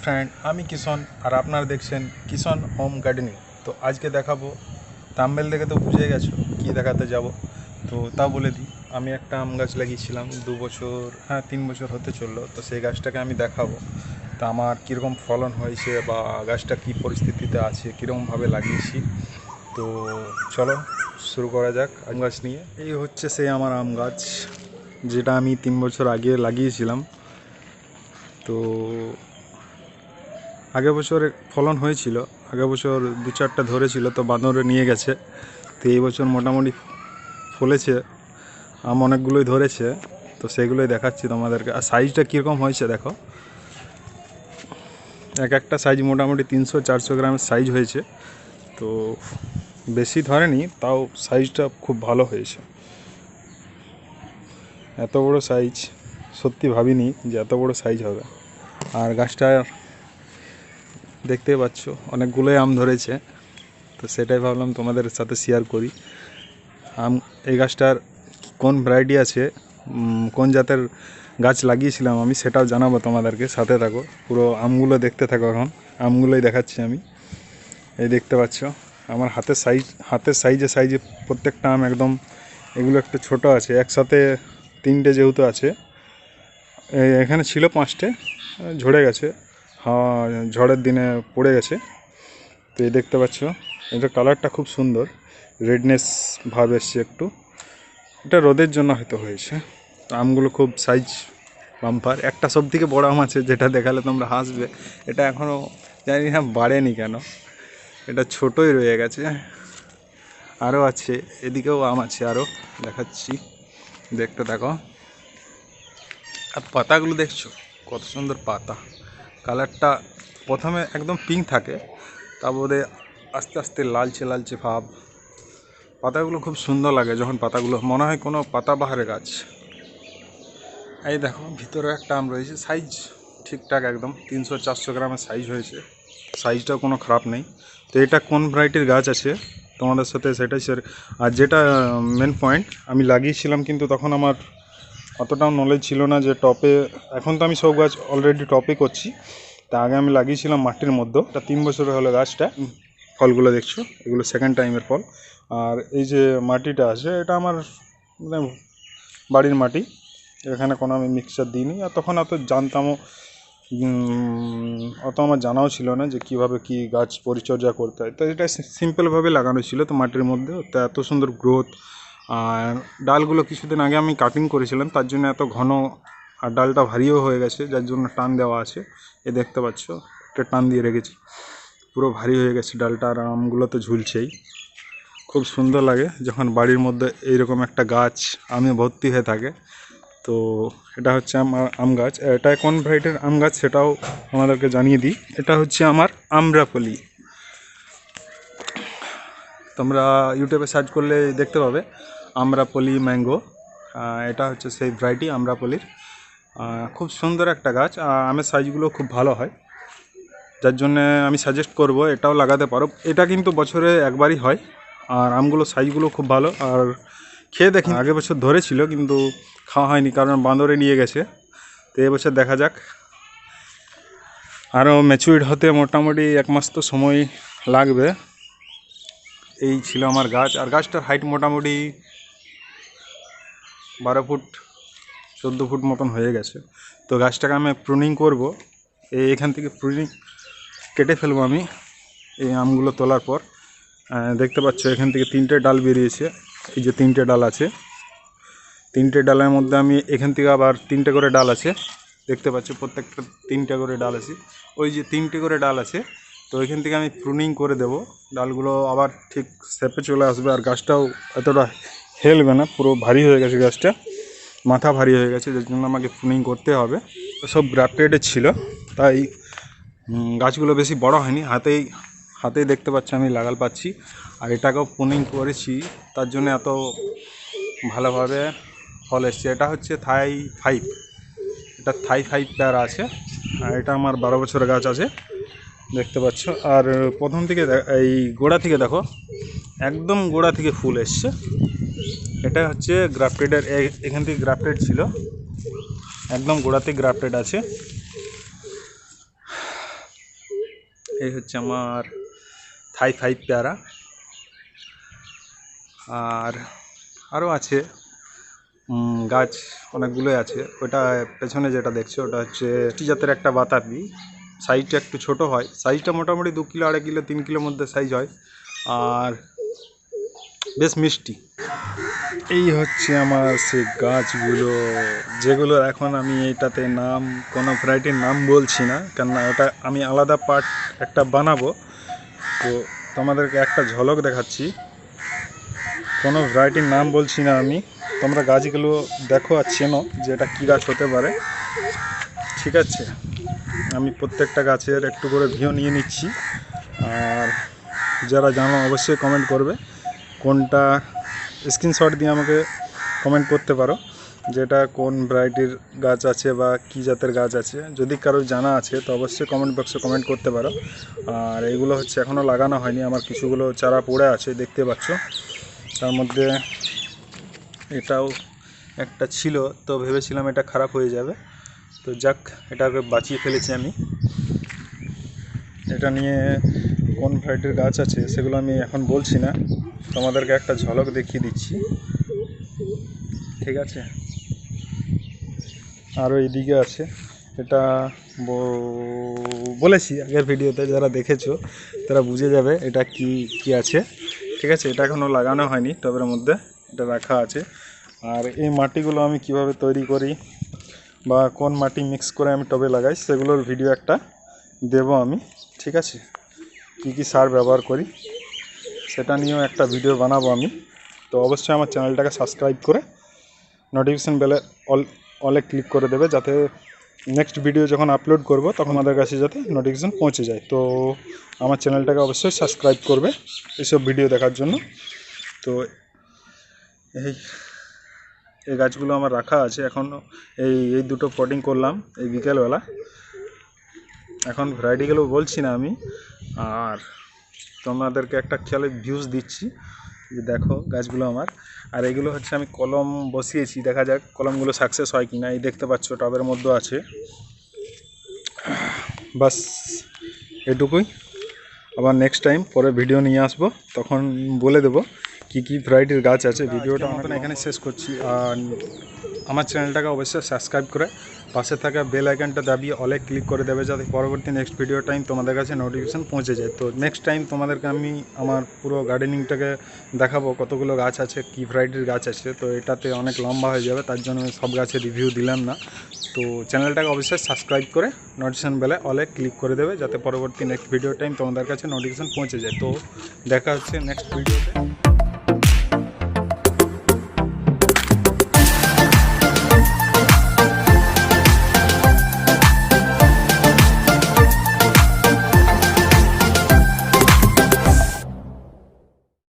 Friend, আমি কিষণ আর আপনারা দেখছেন কিষণ হোম গার্ডেনিং। তো আজকে দেখাবো, থাম্বনেল দেখে তো বুঝে গেছো কি দেখাতে যাব। তো তা বলে দিই, আমি একটা আম গাছ লাগিয়েছিলাম 2 বছর, 3 বছর হতে চললো। তো সেই গাছটাকে আমি দেখাবো তা আমার কীরকম ফলন হয়েছে বা গাছটা কী পরিস্থিতিতে আছে, কীরকমভাবে লাগিয়েছি। তো চলো শুরু করা যাক আম গাছ নিয়ে। এই হচ্ছে সেই আমার আম গাছ, যেটা আমি 3 বছর আগে লাগিয়েছিলাম। তো আগের বছর ফলন হয়েছিল, আগের বছর 2-4টা ধরেছিল, তো বাঁদরে নিয়ে গেছে। তো এই বছর মোটামুটি ফলেছে, আম অনেকগুলোই ধরেছে। তো সেগুলোই দেখাচ্ছি তোমাদেরকে। আর সাইজটা কীরকম হয়েছে দেখো, এক একটা সাইজ মোটামুটি 300-400 গ্রামের সাইজ হয়েছে। তো বেশি ধরেনি, তাও সাইজটা খুব ভালো হয়েছে। এত বড় সাইজ সত্যি ভাবিনি যে এত বড় সাইজ হবে। আর গাছটা দেখতেই পাচ্ছ অনেকগুলোই আম ধরেছে, তো সেটাই ভাবলাম তোমাদের সাথে শেয়ার করি। এই গাছটার কোন ভ্যারাইটি আছে, কোন জাতের গাছ লাগিয়েছিলাম আমি, সেটাও জানাবো তোমাদেরকে। সাথে থাকো, পুরো আমগুলো দেখতে থাকো। এখন আমগুলোই দেখাচ্ছি আমি। এই দেখতে পাচ্ছ আমার হাতের সাইজে প্রত্যেকটা আম একদম। এগুলো একটু ছোট আছে, একসাথে 3টে যেহেতু আছে। এখানে ছিল 5টে, ঝরে গেছে, ঝড়ের দিনে পড়ে গেছে। তো এই দেখতে পাচ্ছ, এটা কালারটা খুব সুন্দর, রেডনেস ভাব এসছে একটু। এটা রোদের জন্য হয়তো হয়েছে। আমগুলো খুব সাইজ বাম্পার। একটা সব থেকে বড় আম আছে, যেটা দেখালে তোমরা হাসবে। এটা এখনও জানি না বাড়েনি কেন, এটা ছোটোই রয়ে গেছে। আরও আছে, এদিকেও আম আছে আরও, দেখাচ্ছি, দেখতে থাকো। আর পাতাগুলো দেখছো কত সুন্দর পাতা। কালারটা প্রথমে একদম পিঙ্ক থাকে, তারপরে আস্তে আস্তে লালচে লালচে ভাব। পাতাগুলো খুব সুন্দর লাগে যখন পাতাগুলো মনে হয় কোনো পাতাবাহারের গাছ। এই দেখো ভিতরে একটা আম রয়েছে, সাইজ ঠিকঠাক একদম 300-400 গ্রামের সাইজ হয়েছে, সাইজটাও কোনো খারাপ নেই। তো এটা কোন ভ্যারাইটির গাছ আছে তোমাদের সাথে সেটাই শেয়ার। আর যেটা মেন পয়েন্ট, আমি লাগিয়েছিলাম কিন্তু তখন আমার অতটাও নলেজ ছিল না যে টপে। এখন তো আমি সব গাছ অলরেডি টপে করছি, তা আগে আমি লাগিয়েছিলাম মাটির মধ্যে। এটা 3 বছরের হলো গাছটা। ফলগুলো দেখছো, এগুলো সেকেন্ড টাইমের ফল। আর এই যে মাটিটা আছে, এটা আমার মানে বাড়ির মাটি, এখানে কোনো আমি মিক্সচার দিইনি। আর তখন অত জানতামও, অত আমার জানাও ছিল না যে কীভাবে কী গাছ পরিচর্যা করতে হয়। তো এটা সিম্পলভাবে লাগানো ছিল, তো মাটির মধ্যে। তো এত সুন্দর গ্রোথ। আর ডালগুলো কিছুদিন আগে আমি কাটিং করেছিলাম, তার জন্য এত ঘন, আর ডালটা ভারীও হয়ে গেছে, যার জন্য টান দেওয়া আছে। এ দেখতে পাচ্ছ, একটা টান দিয়ে রেখেছি, পুরো ভারী হয়ে গেছে ডালটা। আর আমগুলো তো ঝুলছেই। খুব সুন্দর লাগে যখন বাড়ির মধ্যে এইরকম একটা গাছ আমে ভর্তি হয়ে থাকে। তো এটা হচ্ছে আমার আম গাছ। এটা কোন ভ্যারাইটির আম গাছ সেটাও আমাদেরকে জানিয়ে দিই। এটা হচ্ছে আমার আম্রপালি। তোমরা ইউটিউবে সার্চ করলে দেখতে পাবে আম্রপালি ম্যাঙ্গো। এটা হচ্ছে সেই ভ্যারাইটি আম্রপালির। খুব সুন্দর একটা গাছ, আমের সাইজগুলো খুব ভালো হয়, যার জন্যে আমি সাজেস্ট করব এটাও লাগাতে পারো। এটা কিন্তু বছরে একবারই হয়, আর আমগুলো সাইজগুলো খুব ভালো। আর খেয়ে দেখি, আগের বছর ধরেছিল কিন্তু খাওয়া হয়নি, কারণ বাঁদরে নিয়ে গেছে। তো এবছর দেখা যাক। আরও ম্যাচুরিড হতে মোটামুটি 1 মাস তো সময় লাগবে। এই ছিল আমার গাছ। আর গাছটার হাইট মোটামুটি 12 ফুট 14 ফুট মতন হয়ে গেছে। তো গাছটাকে আমি প্রুনিং করব, এখান থেকে প্রুনিং কেটে ফেলবো আমি এই আমগুলো তোলার পর। দেখতে পাচ্ছ এখান থেকে 3টে ডাল বেরিয়েছে। এই যে 3টে ডাল আছে, 3টে ডালের মধ্যে আমি এখান থেকে আবার 3টে করে ডাল আছে, দেখতে পাচ্ছ প্রত্যেকটা 3টে করে ডাল আছে। ওই যে 3টে করে ডাল আছে, তো এখান থেকে আমি প্রুনিং করে দেব, ডালগুলো আবার ঠিক শেপে চলে আসবে। আর গাছটাও এতটা হেলবে না, পুরো ভারী হয়ে গেছে গাছটা, মাথা ভারী হয়ে গেছে, যার জন্য আমাকে প্রুনিং করতে হবে। সব গ্রাফটেডের ছিল, তাই গাছগুলো বেশি বড় হয়নি। হাতেই দেখতে পাচ্ছি আমি লাগাল পাচ্ছি। আর এটাকেও প্রুনিং করেছি, তার জন্য এত ভালোভাবে ফল এসছে। এটা হচ্ছে থাই 5, এটা থাই 5 পেয়ারা আছে। আর এটা আমার 12 বছরের গাছ আছে, দেখতে পাচ্ছ। আর প্রথম থেকে এই গোড়া থেকে দেখো, একদম গোড়া থেকে ফুল এসছে। এটা হচ্ছে গ্রাফটেডের, এখান থেকে গ্রাফটেড ছিল, একদম গোড়াতে গ্রাফটেড আছে। এই হচ্ছে আমার থাই 5 পেয়ারা। আর আরও আছে গাছ অনেকগুলোই আছে। ওটা পেছনে যেটা দেখছো ওটা হচ্ছে জাতের একটা বাতাবি। সাইজটা একটু ছোট হয়, সাইজটা মোটামুটি 2 কিলো 2.5 কিলো 3 কিলোর মধ্যে সাইজ হয়, আর বেশ মিষ্টি। এই হচ্ছে আমার সেই গাছগুলো, যেগুলো এখন আমি এটাতে নাম কোনো ভ্যারাইটির নাম বলছি না, কেননা ওটা আমি আলাদা পার্ট একটা বানাবো। তো তোমাদেরকে একটা ঝলক দেখাচ্ছি, কোনো ভ্যারাইটির নাম বলছি না আমি। তোমরা গাছগুলো দেখো আর চেনো যে এটা কী গাছ হতে পারে, ঠিক আছে? আমি প্রত্যেকটা গাছের একটু করে ভিউ নিয়ে নিচ্ছি, আর যারা জানো অবশ্যই কমেন্ট করবে। কোনটা স্ক্রিনশট দিয়ে আমাকে কমেন্ট করতে পারো যেটা কোন ভ্যারাইটির গাছ আছে বা কী জাতের গাছ আছে। যদি কারো জানা আছে তো অবশ্যই কমেন্ট বক্সে কমেন্ট করতে পারো। আর এগুলো হচ্ছে এখনও লাগানো হয়নি, আমার কিছুগুলো চারা পড়ে আছে দেখতে পাচ্ছ। তার মধ্যে এটাও একটা ছিল, তো ভেবেছিলাম এটা খারাপ হয়ে যাবে, তো যাক এটাকে বাঁচিয়ে ফেলেছি আমি। এটা নিয়ে কোন ভ্যারাইটির গাছ আছে সেগুলো আমি এখন বলছি না, তোমাদেরকে একটা ঝলক দেখিয়ে দিচ্ছি, ঠিক আছে? আরও এইদিকে আছে, এটা বলেছি আগের ভিডিওতে, যারা দেখেছো তারা বুঝে যাবে এটা কি কি আছে, ঠিক আছে? এটা এখনও লাগানো হয়নি, টবের মধ্যে এটা রাখা আছে। আর এই মাটিগুলো আমি কিভাবে তৈরি করি বা কোন মাটি মিক্স করে আমি টবে লাগাই সেগুলোর ভিডিও একটা দেব আমি, ঠিক আছে? কী কী সার ব্যবহার করি সেটা নিয়েও একটা ভিডিও বানাবো আমি। তো অবশ্যই আমার চ্যানেলটাকে সাবস্ক্রাইব করে নোটিফিকেশান বেলে অলে ক্লিক করে দেবে, যাতে নেক্সট ভিডিও যখন আপলোড করব তখন আমাদের কাছে যাতে নোটিফিকেশান পৌঁছে যায়। তো আমার চ্যানেলটাকে অবশ্যই সাবস্ক্রাইব করবে এইসব ভিডিও দেখার জন্য। তো এই গাছগুলো আমার রাখা আছে এখনও, এই দুটো পটিং করলাম এই বিকেলবেলা। এখন ভ্যারাইটিগুলো বলছি না আমি, আর তোমাদেরকে একটা খেয়ালে ভিউজ দিচ্ছি যে দেখো গাছগুলো আমার। আর এগুলো হচ্ছে আমি কলম বসিয়েছি, দেখা যাক কলমগুলো সাকসেস হয় কি না। এই দেখতে পাচ্ছ টবের মধ্যে আছে, বাস এটুকুই। আবার নেক্সট টাইম পরে ভিডিও নিয়ে আসবো, তখন বলে দেবো কী কী ভ্যারাইটির গাছ আছে। ভিডিওটা মতন এখানে শেষ করছি, আর আমার চ্যানেলটাকে অবশ্যই সাবস্ক্রাইব করে পাশে থাকা বেল আইকনটা দাবিয়ে অলে ক্লিক করে দেবে, যাতে পরবর্তী নেক্সট ভিডিও টাইম তোমাদের কাছে নোটিফিকেশান পৌঁছে যায়। তো নেক্সট টাইম তোমাদেরকে আমি আমার পুরো গার্ডেনিংটাকে দেখাবো, কতগুলো গাছ আছে, কী ভ্যারাইটির গাছ আছে। তো এটাতে অনেক লম্বা হয়ে যাবে, তার জন্য আমি সব গাছের রিভিউ দিলাম না। তো চ্যানেলটাকে অবশ্যই সাবস্ক্রাইব করে নোটিফিকেশান বেলে অলে ক্লিক করে দেবে, যাতে পরবর্তী নেক্সট ভিডিও টাইম তোমাদের কাছে নোটিফিকেশান পৌঁছে যায়। তো দেখা হচ্ছে নেক্সট ভিডিওতে।